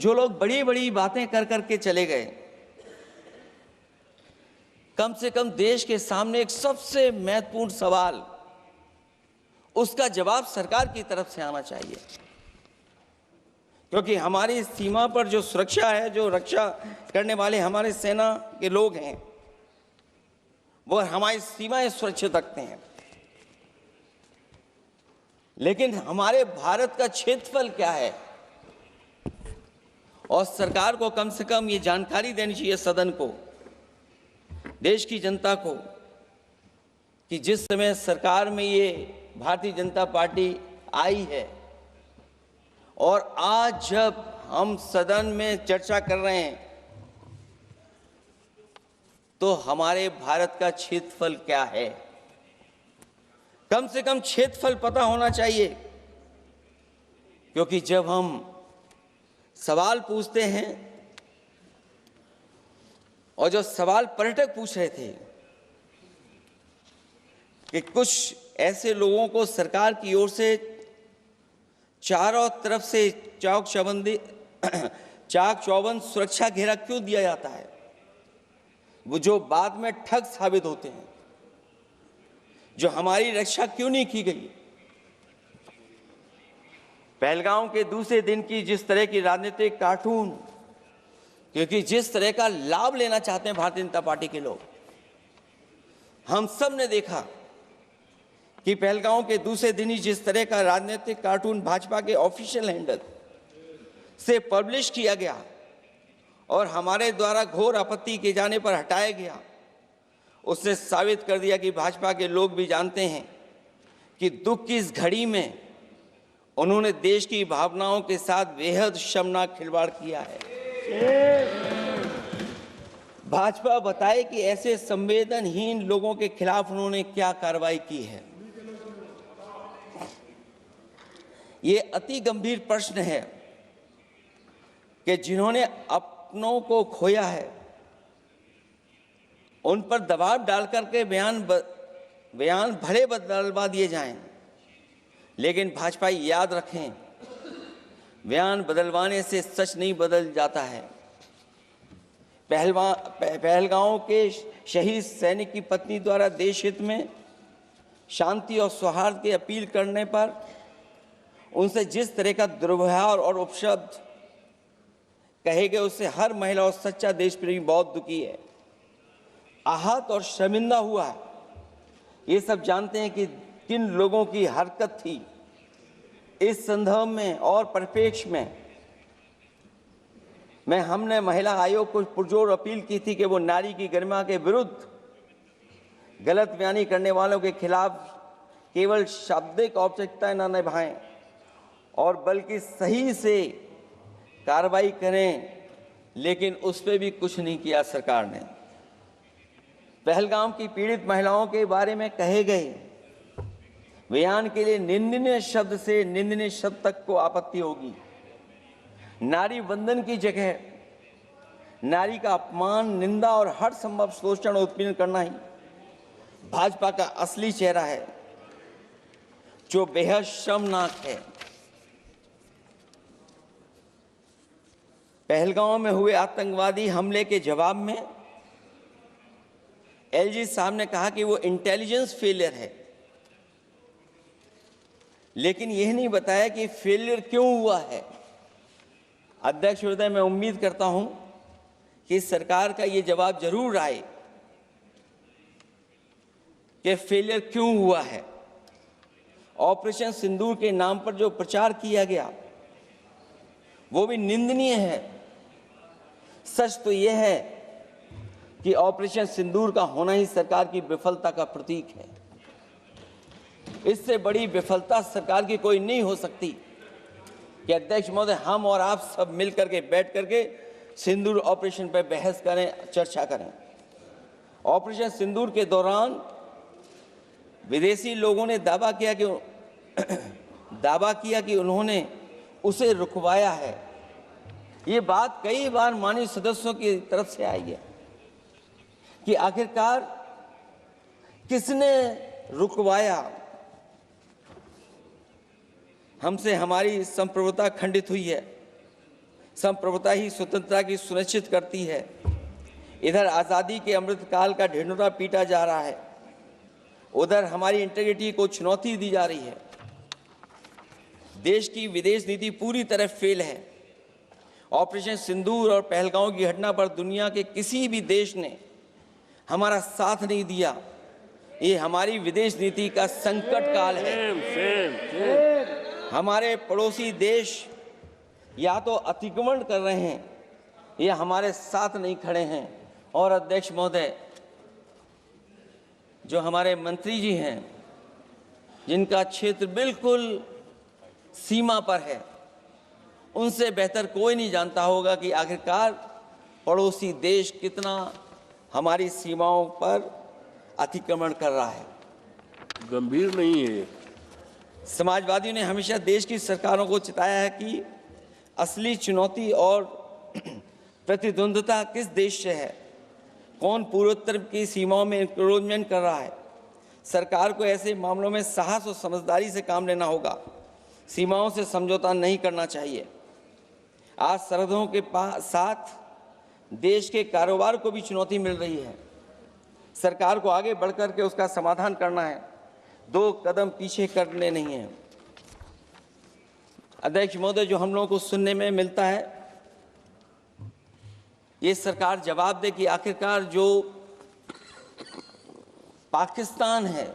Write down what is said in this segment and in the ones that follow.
जो लोग बड़ी बड़ी बातें कर करके चले गए, कम से कम देश के सामने एक सबसे महत्वपूर्ण सवाल, उसका जवाब सरकार की तरफ से आना चाहिए। क्योंकि हमारी सीमा पर जो सुरक्षा है, जो रक्षा करने वाले हमारे सेना के लोग हैं, वो हमारी सीमाएं सुरक्षित रखते हैं। लेकिन हमारे भारत का क्षेत्रफल क्या है, और सरकार को कम से कम ये जानकारी देनी चाहिए सदन को, देश की जनता को, कि जिस समय सरकार में ये भारतीय जनता पार्टी आई है और आज जब हम सदन में चर्चा कर रहे हैं, तो हमारे भारत का क्षेत्रफल क्या है। कम से कम क्षेत्रफल पता होना चाहिए, क्योंकि जब हम सवाल पूछते हैं, और जो सवाल पर्यटक पूछ रहे थे कि कुछ ऐसे लोगों को सरकार की ओर से चारों तरफ से चाक चौबंद सुरक्षा घेरा क्यों दिया जाता है, वो जो बाद में ठग साबित होते हैं, जो हमारी रक्षा क्यों नहीं की गई। पहलगाम के दूसरे दिन की जिस तरह की राजनीतिक कार्टून, क्योंकि जिस तरह का लाभ लेना चाहते हैं भारतीय जनता पार्टी के लोग, हम सब ने देखा कि पहलगाम के दूसरे दिन ही जिस तरह का राजनीतिक कार्टून भाजपा के ऑफिशियल हैंडल से पब्लिश किया गया और हमारे द्वारा घोर आपत्ति किए जाने पर हटाया गया, उसने साबित कर दिया कि भाजपा के लोग भी जानते हैं कि दुख की इस घड़ी में उन्होंने देश की भावनाओं के साथ बेहद शर्मनाक खिलवाड़ किया है। भाजपा बताए कि ऐसे संवेदनहीन लोगों के खिलाफ उन्होंने क्या कार्रवाई की है। ये अति गंभीर प्रश्न है कि जिन्होंने अपनों को खोया है, उन पर दबाव डाल करके बयान भले बदलवा दिए जाएं, लेकिन भाजपा याद रखें, बयान बदलवाने से सच नहीं बदल जाता है। पहलगांव के शहीद सैनिक की पत्नी द्वारा देश हित में शांति और सौहार्द की अपील करने पर उनसे जिस तरह का दुर्व्यवहार और उपशब्द कहे गए, उससे हर महिला और सच्चा देश प्रेमी बहुत दुखी है, आहत और शर्मिंदा हुआ है। ये सब जानते हैं कि किन लोगों की हरकत थी। इस संदर्भ में और परिप्रेक्ष्य में हमने महिला आयोग को पुरजोर अपील की थी कि वो नारी की गरिमा के विरुद्ध गलत बयानी करने वालों के खिलाफ केवल शाब्दिक औपचारिकताएं न निभाएं और बल्कि सही से कार्रवाई करें, लेकिन उस पर भी कुछ नहीं किया सरकार ने। पहलगाम की पीड़ित महिलाओं के बारे में कहे गए बयान के लिए निंदनीय शब्द से निंदनीय शब्द तक को आपत्ति होगी। नारी वंदन की जगह नारी का अपमान, निंदा और हर संभव शोषण और उत्पीड़न करना ही भाजपा का असली चेहरा है, जो बेहद शर्मनाक है। पहलगाम में हुए आतंकवादी हमले के जवाब में एलजी साहब ने कहा कि वो इंटेलिजेंस फेलियर है, लेकिन यह नहीं बताया कि फेलियर क्यों हुआ है। अध्यक्ष महोदय, मैं उम्मीद करता हूं कि सरकार का ये जवाब जरूर आए कि फेलियर क्यों हुआ है। ऑपरेशन सिंदूर के नाम पर जो प्रचार किया गया वो भी निंदनीय है। सच तो यह है कि ऑपरेशन सिंदूर का होना ही सरकार की विफलता का प्रतीक है। इससे बड़ी विफलता सरकार की कोई नहीं हो सकती कि अध्यक्ष महोदय हम और आप सब मिलकर के बैठ करके सिंदूर ऑपरेशन पर बहस करें, चर्चा करें। ऑपरेशन सिंदूर के दौरान विदेशी लोगों ने दावा किया कि उन्होंने उसे रुकवाया है। ये बात कई बार माननीय सदस्यों की तरफ से आई है कि आखिरकार किसने रुकवाया। हमसे हमारी संप्रभुता खंडित हुई है, संप्रभुता ही स्वतंत्रता की सुनिश्चित करती है। इधर आज़ादी के अमृत काल का ढिंढोरा पीटा जा रहा है, उधर हमारी इंटीग्रिटी को चुनौती दी जा रही है। देश की विदेश नीति पूरी तरह फेल है। ऑपरेशन सिंदूर और पहलगांव की घटना पर दुनिया के किसी भी देश ने हमारा साथ नहीं दिया। ये हमारी विदेश नीति का संकट काल है। हमारे पड़ोसी देश या तो अतिक्रमण कर रहे हैं या हमारे साथ नहीं खड़े हैं। और अध्यक्ष महोदय, जो हमारे मंत्री जी हैं, जिनका क्षेत्र बिल्कुल सीमा पर है, उनसे बेहतर कोई नहीं जानता होगा कि आखिरकार पड़ोसी देश कितना हमारी सीमाओं पर अतिक्रमण कर रहा है। गंभीर नहीं है। समाजवादियों ने हमेशा देश की सरकारों को चिताया है कि असली चुनौती और प्रतिद्वंद्विता किस देश से है, कौन पूर्वोत्तर की सीमाओं में इंक्रोचमेंट कर रहा है। सरकार को ऐसे मामलों में साहस और समझदारी से काम लेना होगा, सीमाओं से समझौता नहीं करना चाहिए। आज सरहदों के साथ देश के कारोबार को भी चुनौती मिल रही है। सरकार को आगे बढ़कर के उसका समाधान करना है, 2 कदम पीछे करने नहीं है। अध्यक्ष महोदय, जो हम लोगों को सुनने में मिलता है, ये सरकार जवाब दे कि आखिरकार जो पाकिस्तान है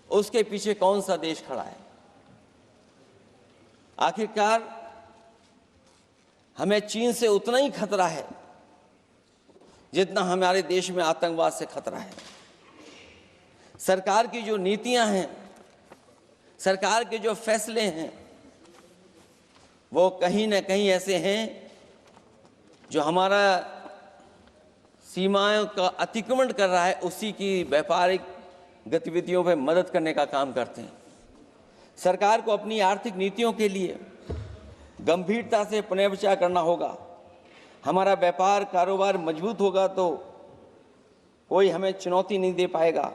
उसके पीछे कौन सा देश खड़ा है। आखिरकार हमें चीन से उतना ही खतरा है जितना हमारे देश में आतंकवाद से खतरा है। सरकार की जो नीतियां हैं, सरकार के जो फैसले हैं, वो कहीं न कहीं ऐसे हैं जो हमारा सीमाओं का अतिक्रमण कर रहा है, उसी की व्यापारिक गतिविधियों में मदद करने का काम करते हैं। सरकार को अपनी आर्थिक नीतियों के लिए गंभीरता से पुनर्विचार करना होगा। हमारा व्यापार कारोबार मजबूत होगा तो कोई हमें चुनौती नहीं दे पाएगा।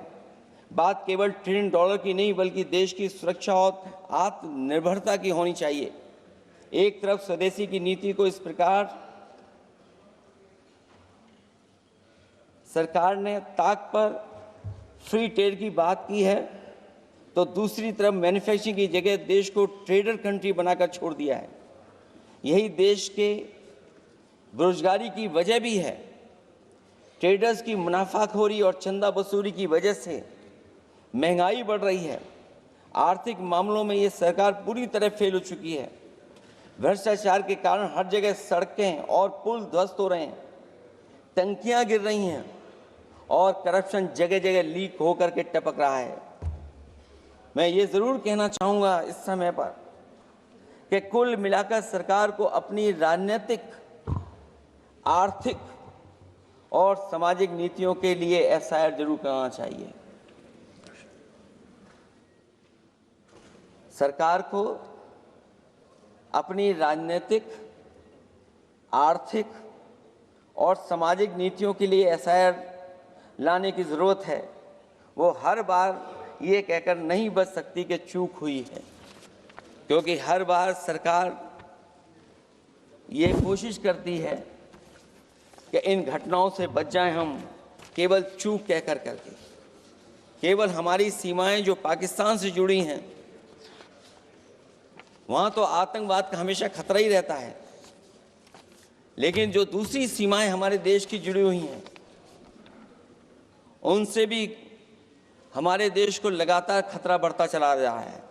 बात केवल $1 ट्रिलियन की नहीं, बल्कि देश की सुरक्षा और आत्मनिर्भरता की होनी चाहिए। एक तरफ स्वदेशी की नीति को इस प्रकार सरकार ने ताक पर फ्री ट्रेड की बात की है, तो दूसरी तरफ मैन्युफैक्चरिंग की जगह देश को ट्रेडर कंट्री बनाकर छोड़ दिया है। यही देश के बेरोजगारी की वजह भी है। ट्रेडर्स की मुनाफाखोरी और चंदा वसूली की वजह से महंगाई बढ़ रही है। आर्थिक मामलों में ये सरकार पूरी तरह फेल हो चुकी है। भ्रष्टाचार के कारण हर जगह सड़कें और पुल ध्वस्त हो रहे हैं, टंकियां गिर रही हैं और करप्शन जगह जगह लीक होकर के टपक रहा है। मैं ये ज़रूर कहना चाहूँगा इस समय पर कि कुल मिलाकर सरकार को अपनी राजनीतिक, आर्थिक और सामाजिक नीतियों के लिए एफआईआर जरूर करना चाहिए। सरकार को अपनी राजनीतिक, आर्थिक और सामाजिक नीतियों के लिए एफआईआर लाने की ज़रूरत है। वो हर बार ये कहकर नहीं बच सकती कि चूक हुई है, क्योंकि हर बार सरकार ये कोशिश करती है कि इन घटनाओं से बच जाएं हम, केवल चूक कहकर करके। केवल हमारी सीमाएं जो पाकिस्तान से जुड़ी हैं, वहाँ तो आतंकवाद का हमेशा खतरा ही रहता है, लेकिन जो दूसरी सीमाएं हमारे देश की जुड़ी हुई हैं, उनसे भी हमारे देश को लगातार खतरा बढ़ता चला रहा है।